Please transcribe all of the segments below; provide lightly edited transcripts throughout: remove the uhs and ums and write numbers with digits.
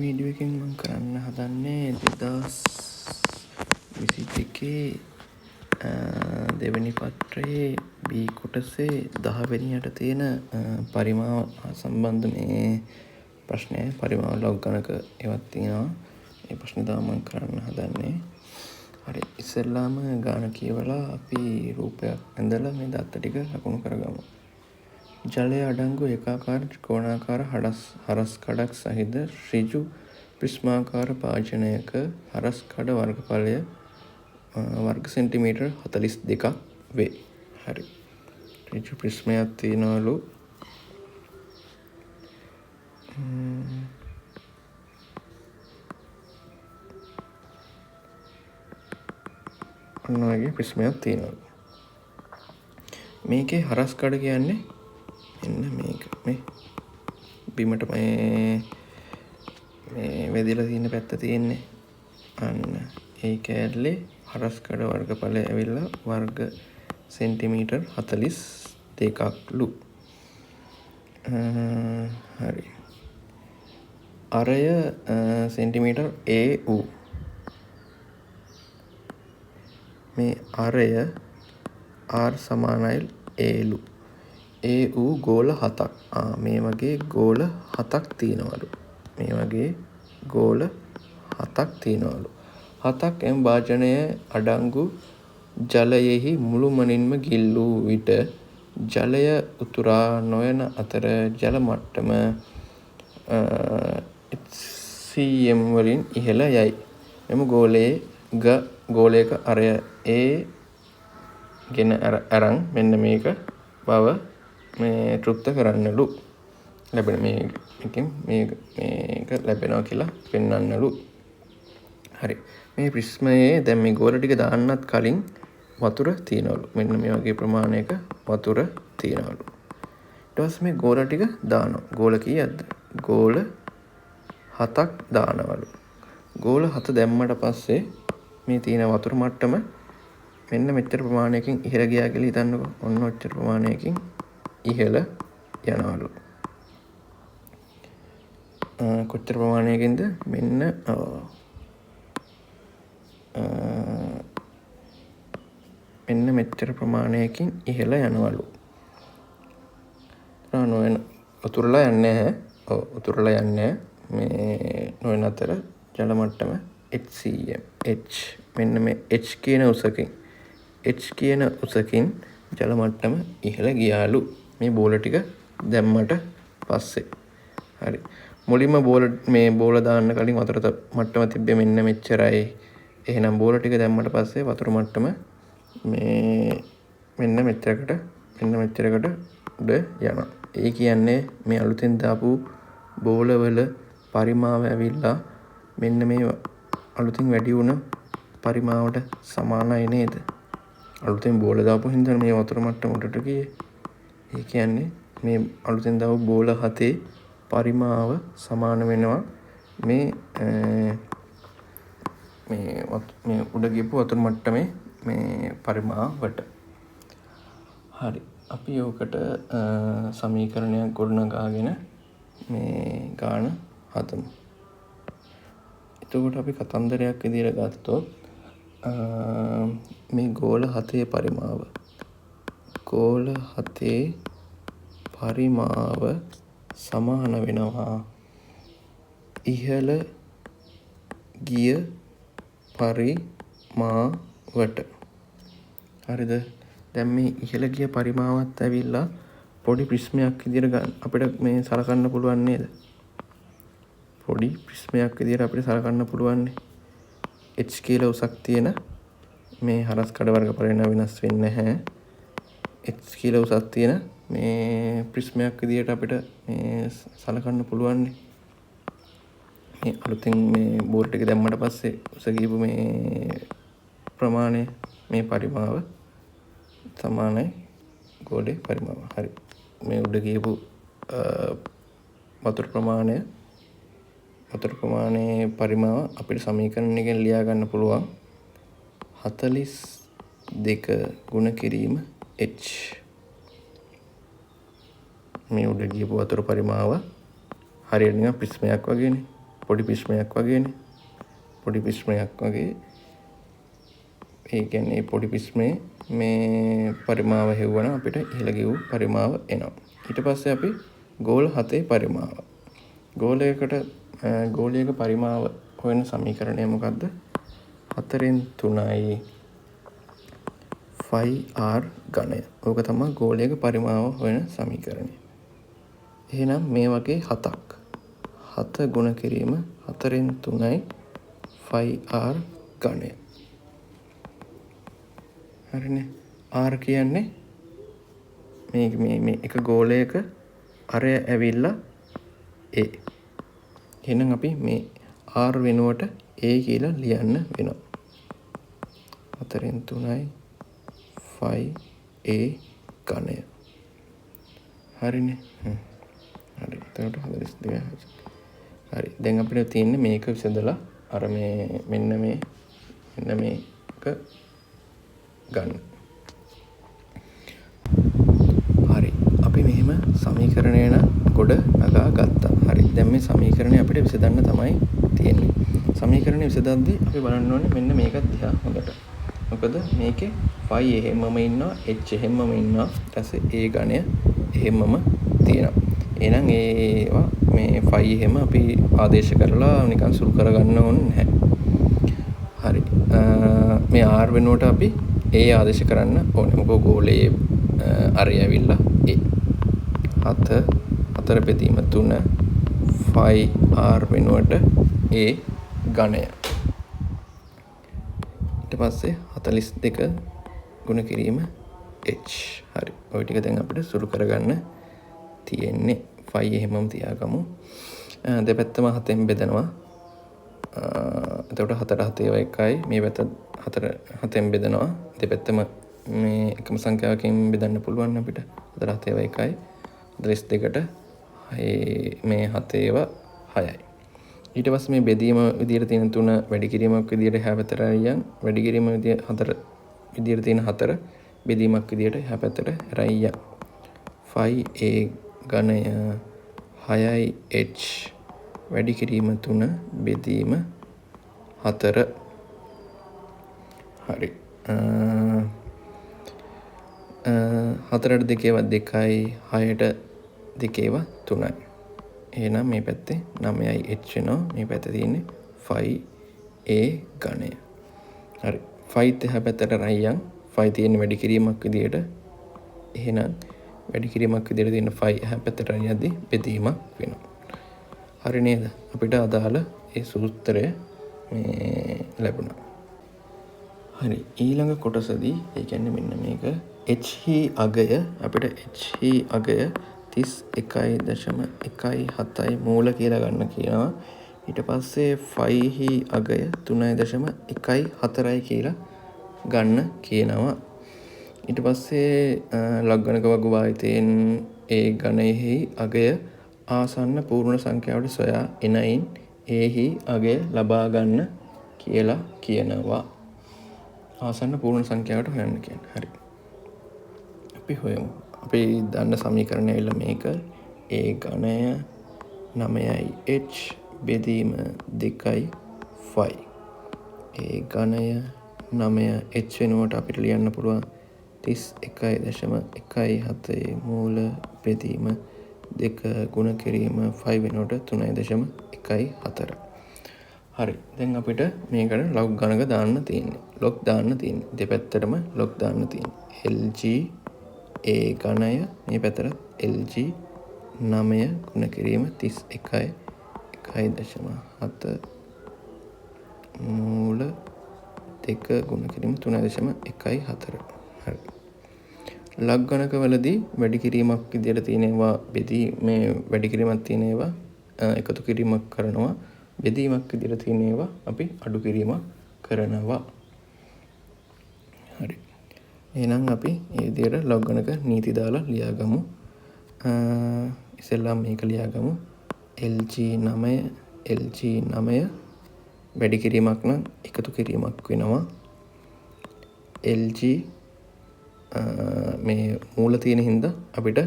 Video එකෙන් මම කරන්න හදන්නේ 2022 දෙවැනි පත්‍රයේ B කොටසේ 10 වෙනියට තියෙන පරිමාව සම්බන්ධ මේ ප්‍රශ්නය පරිමාව ලොග් ගණක ඒවත් තියෙනවා. ඒ ප්‍රශ්නේ තමයි මම කරන්න හදන්නේ. හරි, ඉස්සෙල්ලාම ගාන කියවලා අපි රූපයක් ඇඳලා මේ දත්ත ටික ලකුණු කරගමු. ජලය අඩංගු ඒකාකාර ත්‍රිකෝණාකාර හරස් කඩක් සහිත ඍජු ප්‍රිස්මාකාර භාජනයක හරස් කඩ වර්ගඵලය වර්ග සෙන්ටිමීටර් 42ක් වේ. හරි. ඍජු ප්‍රිස්මයක් තියනවලු. ඔන්න වගේ ප්‍රිස්මයක් තියනවලු. මේකේ හරස් කඩ කියන්නේ මෙන්න මේක. මේ බිමට මේ වැදිලා තියෙන පැත්ත තියෙන්නේ. අන්න ඒ කෑල්ලේ හරස් කඩ වර්ගඵලය ඇවිල්ලා වර්ග සෙන්ටිමීටර් 42ක්ලු. හරි. අරය සෙන්ටිමීටර් AU. මේ අරය R සමානයි Aලු. AU ගෝල 7ක්. මේ වගේ ගෝල 7ක් තියෙනවලු. මේ වගේ ගෝල 7ක් තියෙනවලු. 7ක් එම් භාජනය අඩංගු ජලයෙහි මුළුමනින්ම ගිල්ලූ විට ජලය උතුරා නොයන අතර ජල මට්ටම HCM වලින් ඉහළ යයි. මෙම ගෝලයක අරය A ගෙන අරන් මෙන්න මේක බව මේ තෘප්ත කරන්නලු. ලැබෙන මේකෙන් මේක ලැබෙනවා කියලා පෙන්වන්නලු. හරි. මේ ප්‍රිස්මයේ දැන් මේ ගෝල ටික දාන්නත් කලින් වතුර තියනවලු. මෙන්න මේ වගේ ප්‍රමාණයක වතුර තියනවලු. ඊට පස්සේ මේ ගෝල ටික දානවා. ගෝල කීයක්ද? ගෝල 7ක් දානවලු. ගෝල 7 දැම්මට පස්සේ මේ තියෙන වතුර මට්ටම මෙන්න මෙච්චර ප්‍රමාණයකින් ඉහළ ගියා කියලා හිතන්නකෝ. ඔන්න ඔච්චර ප්‍රමාණයකින් ඉහළ යනවලු. කොච්චර ප්‍රමාණයකින්ද? මෙන්න මෙන්න මෙච්චර ප්‍රමාණයකින් ඉහළ යනවලු. නොයන උතුරලා යන්නේ නැහැ. උතුරලා යන්නේ මේ නොයන අතර ජල මට්ටම HCM. H මෙන්න මේ H කියන උසකින් ජල මට්ටම ඉහළ ගියාලු. මේ බෝල ටික දැම්මට පස්සේ. හරි. මුලින්ම බෝල දාන්න කලින් වතුර මට්ටම තිබ්බේ මෙන්න මෙච්චරයි. එහෙනම් බෝල ටික දැම්මට පස්සේ වතුර මට්ටම මෙන්න මෙච්චරකට උඩ යනවා. ඒ කියන්නේ මේ අලුතෙන් දාපු බෝලවල පරිමාව ඇවිල්ලා මෙන්න මේ අලුතින් වැඩි වුණ පරිමාවට සමානයි නේද? අලුතෙන් බෝල දාපු හින්දා මේ වතුර මට්ටම උඩට ගියේ. ඒ කියන්නේ මේ අලුතෙන් දාපු බෝල 7 පරිමාව සමාන වෙනවා මේ උඩ ගියපු වතුර මට්ටමේ මේ පරිමාවට. හරි. අපි ඕකට සමීකරණයක් ගොඩනගාගෙන මේ ගාන හදමු. එතකොට අපි කතන්දරයක් විදිහට ගත්තොත් මේ ගෝල 7 පරිමාව සමාන වෙනවා ඉහළ ගිය පරිමාවට. හරිද? දැන් මේ ඉහළ ගිය පරිමාවත් ඇවිල්ලා පොඩි ප්‍රිස්මයක් විදිහට අපිට මේ සලකන්න පුළුවන් නේද? පොඩි ප්‍රිස්මයක් විදිහට අපිට සලකන්න පුළුවන්. H කියලා උසක් තියෙන මේ හරස් කඩ වර්ගඵලය වෙනස් වෙන්නේ නැහැ. H කියලා උසක් තියෙන මේ ප්‍රිස්මයක් විදිහට අපිට මේ සලකන්න පුළුවන්. මේ අලුතින් මේ බෝල් ටික දැම්මට පස්සේ උස ගියපු මේ ප්‍රමාණය මේ පරිමාව සමානයි ගෝලයේ පරිමාව. හරි. මේ උඩ ගියපු වතුර ප්‍රමාණයේ පරිමාව අපිට සමීකරණයකින් ලියා ගන්න පුළුවන්. 42 ගුණ කිරීම H. මේ උඩ ගියපු වතුර පරිමාව හරියට නිකන් ප්‍රිස්මයක් වගේනේ. පොඩි පිස්මයක් වගේනේ. පොඩි පිස්මයක් වගේ. ඒ කියන්නේ පොඩි පිස්මේ මේ පරිමාව හෙව්වනම් අපිට ඉහළ ගෙවූ පරිමාව එනවා. ඊට පස්සේ අපි ගෝල 7 පරිමාව. ගෝලයක පරිමාව හොයන සමීකරණය මොකද්ද? 4න් 3යි 5r ඝනය. ඕක තමයි ගෝලයක පරිමාව හොයන සමීකරණය. එහෙනම් මේ වගේ 7ක්. 7 ගුණ කිරීම 4න් 3යි 5r ඝනය. හරිනේ. r කියන්නේ මේ එක ගෝලයක අරය ඇවිල්ලා a. එහෙනම් අපි මේ r වෙනුවට a කියලා ලියන්න වෙනවා. 4න් 3යි 5a ඝනය. හරිනේ. හරි. එතකොට 42. හරි. දැන් අපිට තියෙන්නේ මේක විසඳලා අර මෙන්න මේක ගන්න. හරි. අපි මෙහෙම සමීකරණය නම් ගොඩ නගා ගත්තා. හරි. දැන් මේ සමීකරණය අපිට විසඳන්න තමයි තියෙන්නේ. සමීකරණය විසඳද්දී අපි බලන්න ඕනේ මෙන්න මේක දිහා හොඳට. මොකද මේකේ phi එහෙමම ඉන්නවා, h එහෙමම ඉන්නවා. ඊට පස්සේ a ඝණය එහෙමම තියෙනවා. එහෙනම් ඒවා මේ phi එහෙම අපි ආදේශ කරලා නිකන් සුළු කරගන්න ඕනේ නැහැ. හරි. මේ r වෙනුවට අපි a ආදේශ කරන්න ඕනේ. මොකද ගෝලයේ අරය ඇවිල්ලා a. 4 බෙදීම 3 phi r වෙනුවට a ඝණය. ඊට පස්සේ 42 ගුණ කිරීම h. හරි. ওই ටික දැන් අපිට සුළු කරගන්න තියෙන්නේ. phi එහෙමම තියාගමු. දෙපැත්තම 7න් බෙදනවා. එතකොට 4 7 1යි. මේ පැත්ත 4 7න් බෙදනවා. දෙපැත්තම මේ එකම සංඛ්‍යාවකින් බෙදන්න පුළුවන් අපිට. 4 7 1යි. 42ට මේ 7 ඒවා 6යි. ඊට පස්සේ මේ බෙදීම විදියට තියෙන 3 වැඩි කිරීමක් විදියට එහා පැත්තට අරියන් වැඩි කිරීම විදිය 4 විදියට තියෙන 4 බෙදීමක් විදියට එහා පැත්තට අරියන් 5a ඝනය 6h වැඩි කිරීම 3 බෙදීම 4. හරි. 4ට 2 2යි 6ට 2 3යි. එහෙනම් මේ පැත්තේ 9යි h වෙනවා. මේ පැත්තේ තියෙන්නේ 5a ඝනය. හරි. 5ත් එහා පැත්තට අරියන් 5 තියෙන වැඩි කිරීමක් විදියට. එහෙනම් වැඩි කිරීමක් විදියට තියෙන 5 එහා පැත්තට අරියද්දි බෙදීමක් වෙනවා. හරි නේද? අපිට අදාළ ඒ සූත්‍රය මේ ලැබුණා. හරි. ඊළඟ කොටසදී ඒ කියන්නේ මෙන්න මේක h හි අගය අපිට h හි අගය 31.17යි මූල කියලා ගන්න කියනවා. ඊට පස්සේ 5 හි අගය 3.14යි කියලා ගන්න කියනවා. ඊට පස්සේ ලග්ගණක වගු වායිතයෙන් ඒ ඝනයෙහි අගය ආසන්න පූර්ණ සංඛ්‍යාවට සොයා එනයින් ඒහි අගය ලබා ගන්න කියලා කියනවා. ආසන්න පූර්ණ සංඛ්‍යාවට හොයන්න කියන්නේ. හරි. අපි හොයමු. අපි දන්න සමීකරණය ඇවිල්ලා මේක a ඝනය 9h බෙදීම 2යි 5. a ඝනය 9h වෙනුවට අපිට ලියන්න පුළුවන් 31.17 මූල බෙදීම 2 ගුණ කිරීම 5 වෙනුවට 3.14. හරි. දැන් අපිට මේකට ලොග් ගණක දාන්න තියෙන්නේ. ලොග් දාන්න තියෙන්නේ. දෙපැත්තටම ලොග් දාන්න තියෙන්නේ. lg a ඝනය මේ පැත්තට lg 9 ගුණ කිරීම 31යි 1.7 මූල 2 ගුණ කිරීම 3.14. හරි. ලග් ගණකවලදී වැඩි කිරීමක් විදියට තියෙනවා බෙදී මේ වැඩි කිරීමක් තියෙන ඒවා එකතු කිරීමක් කරනවා. බෙදීමක් විදියට තියෙන ඒවා අපි අඩු කිරීමක් කරනවා. හරි. එහෙනම් අපි මේ විදියට ලොග් ගණක නීති දාලා ලියාගමු. ඉතින්ලා මේක ලියාගමු. lg 9 වැඩි කිරීමක් නම් එකතු කිරීමක් වෙනවා. lg මේ මූල තියෙන හින්දා අපිට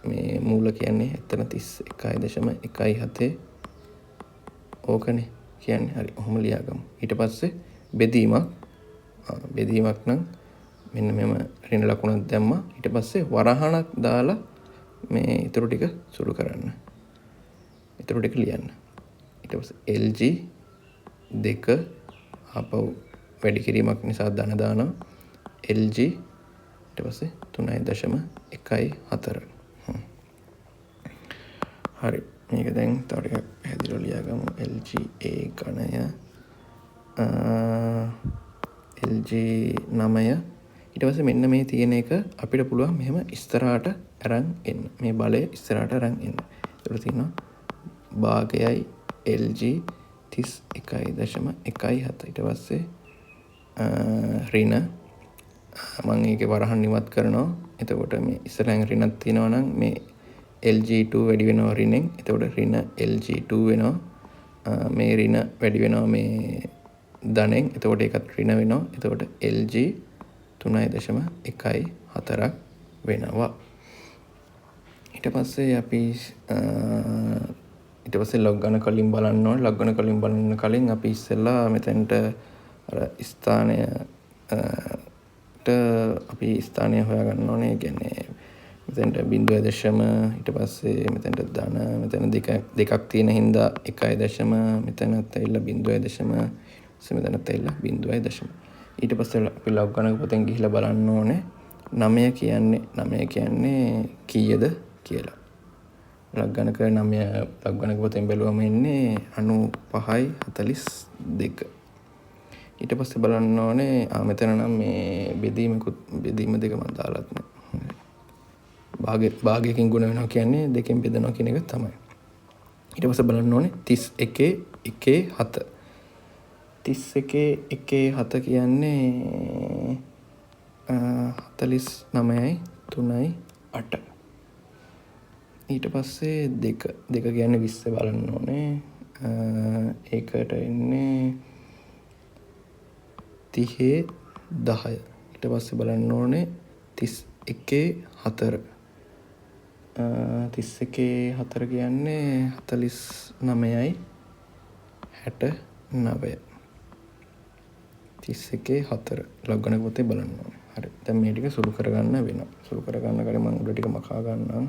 මේ මූල කියන්නේ එතන 31.17 ඕකනේ කියන්නේ. හරි. ඔහොම ලියාගමු. ඊට පස්සේ බෙදීමක් නම් මෙන්න මෙම ඍණ ලකුණක් දැම්මා. ඊට පස්සේ වරහණක් දාලා මේ ඊටු ටික සුළු කරන්න. ඊටු ටික ලියන්න. ඊට පස්සේ LG 2 ආපහු වැඩි කිරීමක් නිසා ධන දානවා. LG ඊට පස්සේ 3.14. හරි. මේක දැන් තව ටිකක් පැහැදිලිව ලියාගමු. LG A ඝනය LG 9. ඊට පස්සේ මෙන්න මේ තියෙන එක අපිට පුළුවන් මෙහෙම ඉස්සරහට අරන් එන්න. මේ බලය ඉස්සරහට අරන් එන්න. ඒකට තියෙනවා භාගයයි LG 31.17. ඊට පස්සේ ඍණ මම ඒකේ වරහන් ඉවත් කරනවා. එතකොට මේ ඉස්සරහින් ඍණක් තියෙනවා නම් මේ LG2 වැඩි වෙනවා ඍණෙන්. එතකොට ඍණ LG2 වෙනවා. මේ ඍණ වැඩි වෙනවා මේ ධනෙන්. එතකොට ඒකත් ඍණ වෙනවා. එතකොට LG 3.14ක් වෙනවා. ඊට පස්සේ අපි ලොග් ගන්න කලින් බලන්න ඕනේ. ලොග් ගන්න කලින් බලන්න කලින් අපි ඉස්සෙල්ලා මෙතෙන්ට අර ස්ථානයට අපි ස්ථානය හොයාගන්න ඕනේ. ඒ කියන්නේ මෙතෙන්ට 0.0 ඊට පස්සේ මෙතෙන්ට ධන මෙතන දෙකක් තියෙන හින්දා 1.0 මෙතනත් ඇවිල්ලා 0.0 මෙතනත් ඇවිල්ලා 0.0. ඊට පස්සේ අපි ලොග් ගණක පොතෙන් ගිහිල්ලා බලන්න ඕනේ 9 කියන්නේ කීයද කියලා. ලොග් ගණක 9 ලොග් ගණක පොතෙන් බැලුවම එන්නේ 95.42. ඊට පස්සේ බලන්න ඕනේ මෙතන නම් මේ බෙදීම දෙක මම දාලාත් නෑ. භාගයකින් ගුණ වෙනවා කියන්නේ දෙකෙන් බෙදනවා කියන එක තමයි. ඊට පස්සේ බලන්න ඕනේ 31.17. 31.17 කියන්නේ 49.38. ඊට පස්සේ දෙක කියන්නේ 20 බලන්න ඕනේ. ඒකට එන්නේ 30.10. ඊට පස්සේ බලන්න ඕනේ 31.4. 31.4 කියන්නේ 49.69. 31.4 ලොග් ගණක පොතේ බලන්න ඕනේ. හරි. දැන් මේ ටික සුළු කරගන්න වෙනවා. සුළු කරගන්න කලින් මම උඩ ටික මකා ගන්නම්.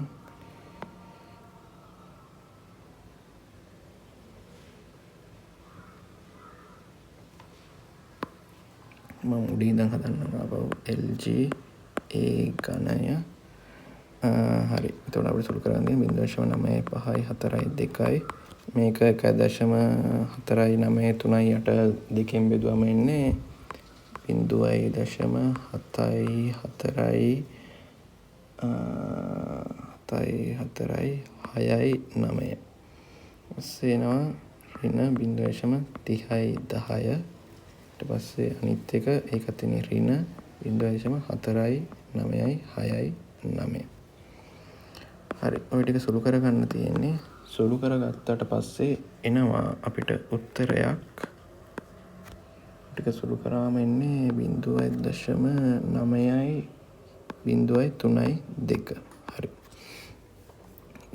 මම උඩින් ඉඳන් හදන්නම් ආපහු LG A ඝනය. හරි. එතකොට අපිට සුළු කරගන්න තියෙන්නේ 0.9542. මේක 1.4938 දෙකෙන් බෙදුවම එන්නේ 0.74 6.9. ඊපස්සේ එනවා ඍණ 0.3010. ඊට පස්සේ අනිත් එක ඒකත් ඉන්නේ ඍණ 0.4969. හරි. ඔය ටික සුළු කරගන්න තියෙන්නේ. සුළු කරගත්තට පස්සේ එනවා අපිට උත්තරයක්. ටික සුළු කරාම එන්නේ 0.9.032. හරි.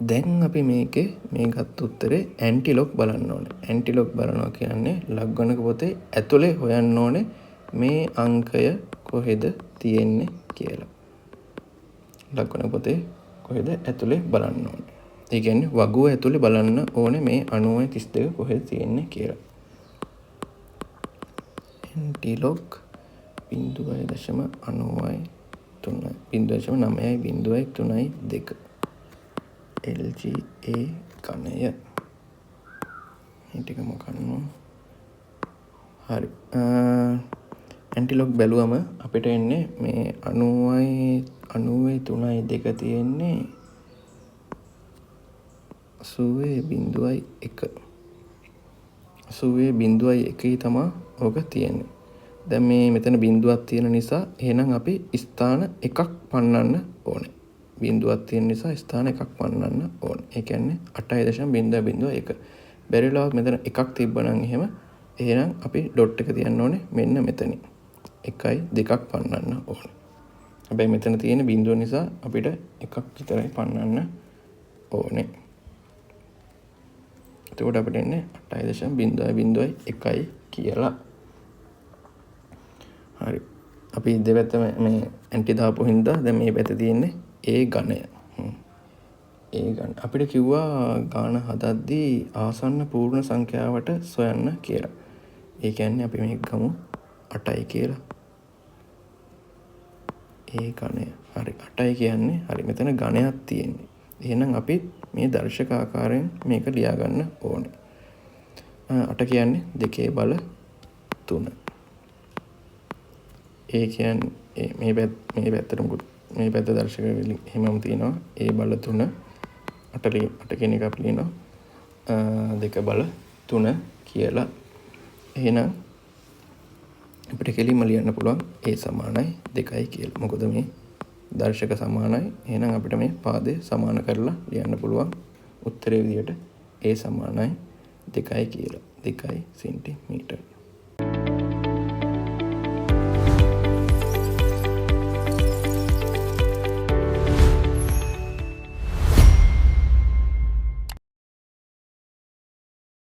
දැන් අපි මේ ගත්ත උත්තරේ ඇන්ටිලොග් බලන්න ඕනේ. ඇන්ටිලොග් බලනවා කියන්නේ ලොග් ගණක පොතේ ඇතුලේ හොයන්න ඕනේ මේ අංකය කොහෙද තියෙන්නේ කියලා. ලොග් ගණක පොතේ කොහෙද ඇතුලේ බලන්න ඕනේ. ඒ කියන්නේ වගුව ඇතුලේ බලන්න ඕනේ මේ 90.32 කොහෙද තියෙන්නේ කියලා. ඇන්ටිලොග් 0.9.032 LGA ඝනය. මේ ටික මොකක්ද? හරි. ඇන්ටිලොග් බැලුවම අපිට එන්නේ මේ 90.3.2 තියෙන්නේ 80.1. 80.1 තමයි ඕක තියෙන්නේ. දැන් මේ මෙතන බිඳුවක් තියෙන නිසා එහෙනම් අපි ස්ථාන එකක් පන්නන්න ඕනේ. බිඳුවක් තියෙන නිසා ස්ථාන එකක් පන්නන්න ඕනේ. ඒ කියන්නේ 8.0.01. බැරිලාවත් මෙතන එකක් තිබ්බනම් එහෙනම් අපි ඩොට් එක තියන්න ඕනේ මෙන්න මෙතනින්. 1යි 2ක් පන්නන්න ඕනේ. හැබැයි මෙතන තියෙන බිඳුව නිසා අපිට එකක් විතරයි පන්නන්න ඕනේ. එතකොට අපිට එන්නේ 8.0.01 කියලා. හරි. අපි දෙපැත්ත මේ ඇන්ටි දාපු හින්දා දැන් මේ පැත්තේ තියෙන්නේ ඒ ඝනය. ඒ ඝන. අපිට කිව්වා ගාන හදද්දී ආසන්න පූර්ණ සංඛ්‍යාවට සොයන්න කියලා. ඒ කියන්නේ අපි මේක ගමු 8යි කියලා. ඒ ඝනය. හරි. 8යි කියන්නේ හරි මෙතන ඝනයක් තියෙන්නේ. එහෙනම් අපි මේ දර්ශක ආකාරයෙන් මේක ලියා ගන්න ඕනේ. 8 කියන්නේ 2 බල 3. ඒ කියන්නේ මේ පැත්තට මුකුත් මේ පැත්ත දර්ශක එහෙමම තියෙනවා. ඒ බල 3 8 කියන එක අපි ලියනවා 2 බල 3 කියලා. එහෙනම් අපිට කෙලින්ම ලියන්න පුළුවන් a සමානයි 2යි කියලා. මොකද මේ දර්ශක සමානයි. එහෙනම් අපිට මේ පාදේ සමාන කරලා ලියන්න පුළුවන් උත්තරේ විදියට a සමානයි 2යි කියලා. 2 සෙන්ටිමීටර්.